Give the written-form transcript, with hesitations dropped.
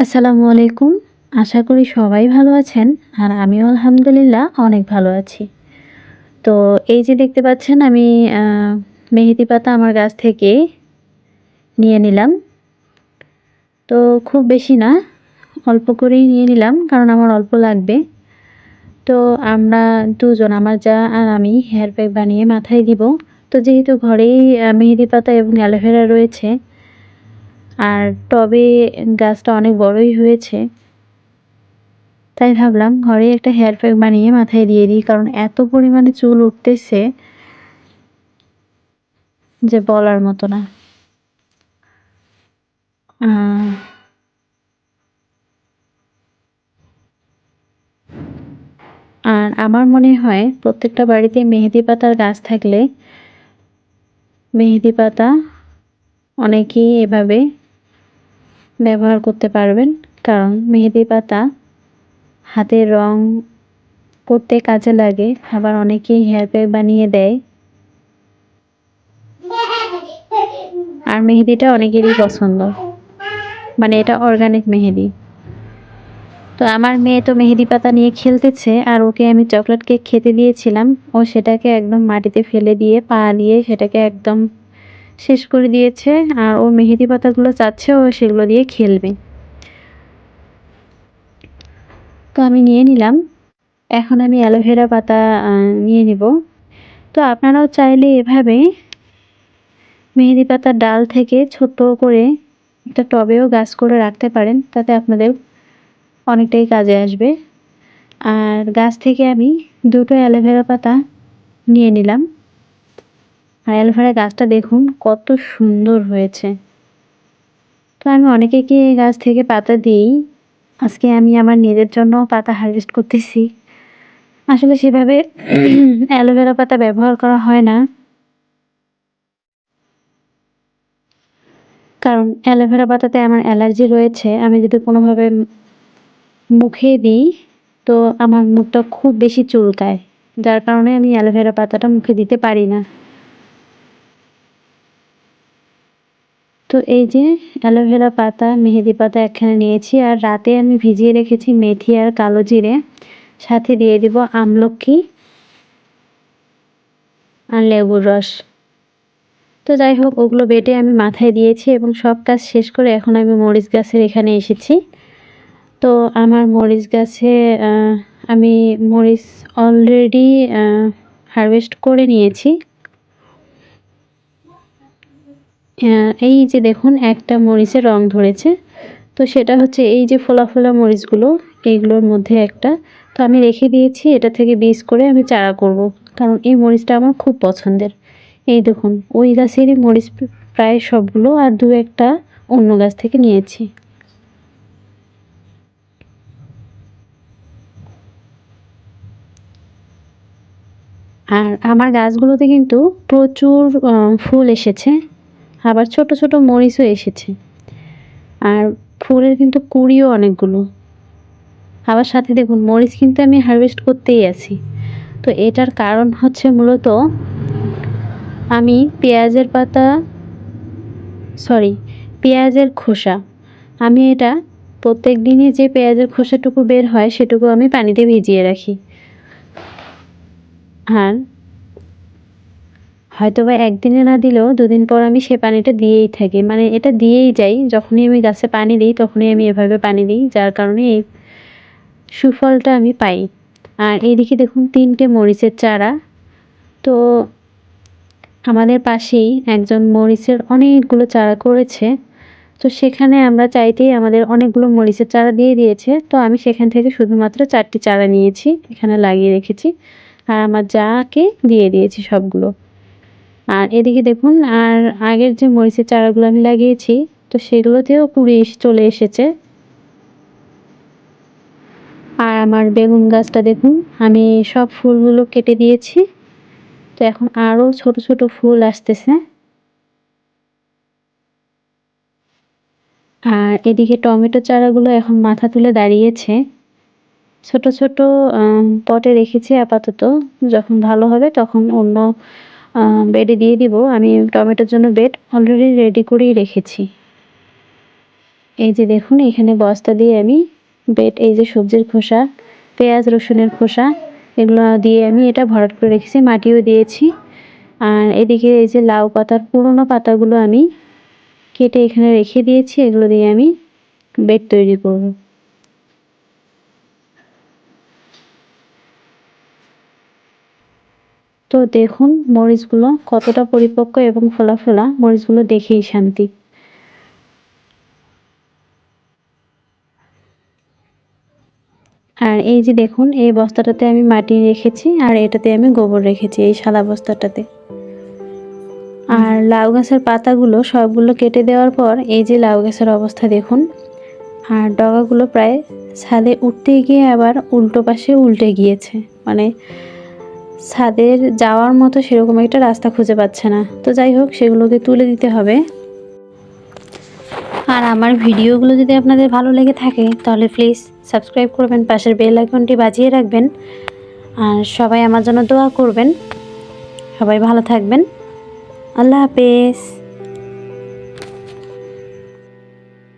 আসসালামু আলাইকুম। আশা করি সবাই ভালো আছেন। আর আমিও আলহামদুলিল্লাহ অনেক ভালো আছি। তো এই যে দেখতে পাচ্ছেন আমি আ মেহেদি পাতা আমার গাছ থেকে নিয়ে নিলাম। তো খুব বেশি না, অল্প করেই নিয়ে নিলাম কারণ আমার অল্প লাগবে। তো আমরা ২ জন আমার যা আর আমি হেয়ার প্যাক বানিয়ে মাথায় দিব। তো যেহেতু ঘরেই মেহেদি পাতা এবং অ্যালোভেরা রয়েছে আর টবে গাছটা অনেক বড়ই হয়েছে। তাই ভাবলাম ঘরেই একটা হেয়ার প্যাক বানিয়ে মাথায় দিয়ে দিই। কারণ এত পরিমাণে চুল উঠতেছে যে বলার মতো না। আ আর আমার মনে হয় প্রত্যেকটা বাড়িতে মেহেদি পাতার গাছ থাকলে মেহেদি পাতা অনেকেই এভাবে ব্যবহার করতে পারবেন। কারণ মেহেদি পাতা হাতের রং করতে কাজে লাগে। আবার অনেকেই হেয়ার প্যাক বানিয়ে দেয়। আর মেহেদিটা অনেকেরই পছন্দ। মানে এটা অর্গানিক মেহেদি। তো আমার মেয়ে তো মেহেদি পাতা নিয়ে খেলতেছে আর ওকে আমি চকলেট কেক খেতে দিয়েছিলাম। ও সেটাকে একদম মাটিতে ফেলে দিয়ে পা দিয়ে সেটাকে একদম শেষ করে দিয়েছে। আর ও মেহেদি পাতাগুলো চাচ্ছে ও সেগুলো দিয়ে খেলবে। তো আমি নিয়ে নিলাম। এখন আমি অ্যালোভেরা পাতা নিয়ে নিব। তো আপনারাও চাইলে এভাবে মেহেদি পাতার ডাল থেকে ছোট করে একটা টবেও গাছ করে রাখতে পারেন। তাতে আপনাদের অনেকটাই কাজে আসবে। আর গাছ থেকে আমি ২ টো অ্যালোভেরা পাতা নিয়ে নিলাম। আর অ্যালোভেরা গাছটা দেখুন কত সুন্দর হয়েছে। তো আমি অনেকেকে এই গাছ থেকে পাতা দিই। আজকে আমি আমার নিজের জন্য পাতা হারভেস্ট করতেছি। আসলে সেভাবে অ্যালোভেরা পাতা ব্যবহার করা হয় না। কারণ অ্যালোভেরা পাতাতে আমার অ্যালার্জি রয়েছে। আমি যদি কোনোভাবে মুখে দিই তো আমার মুখটা খুব বেশি চুলকায়। যার কারণে আমি অ্যালোভেরা পাতাটা মুখে দিতে পারি না। তো এই যে অ্যালোভেরা পাতা, মেহেদি পাতা একখানা নিয়েছি আর রাতে আমি ভিজিয়ে রেখেছি মেথি আর কালো জিরে। সাথে দিয়ে দিব আমলকি আর লেবুর রস। তো যাই হোক ওগুলো বেটে আমি মাথায় দিয়েছি এবং সব কাজ শেষ করে এখন আমি মরিচ গাছের এখানে এসেছি। তো আমার মরিচ গাছে আমি মরিচ অলরেডি হারভেস্ট করে নিয়েছি। এই যে দেখুন একটা মরিচের রং ধরেছে। তো সেটা হচ্ছে এই যে ফোলা, ফোলা মরিচগুলো এইগুলোর মধ্যে একটা। তো আমি রেখে দিয়েছি এটা থেকে বীজ করে আমি চারা করব। কারণ এই মরিচটা আমার খুব পছন্দের। এই দেখুন ওই গাছেরই মরিচ প্রায় সবগুলো আর ২-১ টা অন্য গাছ থেকে নিয়েছি। আর আমার গাছগুলোতে কিন্তু প্রচুর ফুল এসেছে। আবার ছোট, ছোট মরিচও এসেছে। আর ফুলের কিন্তু কুঁড়িও অনেকগুলো। আবার সাথে দেখুন মরিচ কিন্তু আমি হারভেস্ট করতেই আছি। তো এটার কারণ হচ্ছে মূলত আমি পেঁয়াজের পাতা সরি পেঁয়াজের খোসা আমি এটা প্রত্যেক দিনই যে পেঁয়াজের খোসাটুকু বের হয় সেটুকু আমি পানিতে ভিজিয়ে রাখি। আর হয়তোবা একদিনে না দিলেও ২ দিন পর আমি সে পানিটা দিয়েই থাকি। মানে এটা দিয়েই যাই। যখনই আমি গাছে পানি দিই তখনই আমি এভাবে পানি দিই। যার কারণে এই সুফলটা আমি পাই। আর এইদিকে দেখুন ৩ টে মরিচের চারা। তো আমাদের পাশেই একজন মরিচের অনেকগুলো চারা করেছে। তো সেখানে আমরা চাইতেই আমাদের অনেকগুলো মরিচের চারা দিয়ে দিয়েছে। তো আমি সেখান থেকে শুধুমাত্র ৪ টি চারা নিয়েছি। এখানে লাগিয়ে রেখেছি। আর আমার জাকে দিয়ে দিয়েছি সবগুলো। আর এদিকে দেখুন আর আগের যে মরিচের চারাগুলো আমি লাগিয়েছি তো সেগুলোতেও কুঁড়ি চলে এসেছে। আর আমার বেগুন গাছটা দেখুন আমি সব ফুলগুলো কেটে দিয়েছি। তো এখন আরো ছোট, ছোট ফুল আসতেছে। আর এদিকে টমেটো চারাগুলো এখন মাথা তুলে দাঁড়িয়েছে। ছোট, ছোট পটে রেখেছি আপাতত। যখন ভালো হবে তখন অন্য আ বেডে দিয়ে দিব। আমি টমেটোর জন্য বেড অলরেডি রেডি করেই রেখেছি। এই যে দেখুন এখানে বস্তা দিয়ে আমি বেড, এই যে সবজির খোসা, পেঁয়াজ রসুনের খোসা, এগুলো দিয়ে আমি এটা ভরাট করে রেখেছি, মাটিও দিয়েছি। আর এদিকে এই যে লাউ পাতার পুরনো পাতাগুলো আমি কেটে এখানে রেখে দিয়েছি, এগুলো দিয়ে আমি বেড তৈরি করব। তো দেখুন মরিচগুলো কতটা পরিপক্ক এবং ফোলা ফোলা, মরিচগুলো দেখেই শান্তি। আর এই যে দেখুন এই বস্তাটাতে আমি মাটি রেখেছি আর এটাতে আমি গোবর রেখেছি, এই সাদা বস্তাটাতে। আর লাউ গাছের পাতাগুলো সবগুলো কেটে দেওয়ার পর এই যে লাউ গাছের অবস্থা দেখুন। আর ডগাগুলো প্রায় ছাদে উঠতে গিয়ে আবার উল্টো পাশে উল্টে গিয়েছে, মানে ছাদের যাওয়ার মতো সেরকম একটা রাস্তা খুঁজে পাচ্ছে না। তো যাই হোক, সেগুলোকে তুলে দিতে হবে। আর আমার ভিডিওগুলো যদি আপনাদের ভালো লেগে থাকে তাহলে প্লিজ সাবস্ক্রাইব করবেন, পাশের বেল আইকনটি বাজিয়ে রাখবেন। আর সবাই আমার জন্য দোয়া করবেন। সবাই ভালো থাকবেন। আল্লাহ হাফেজ।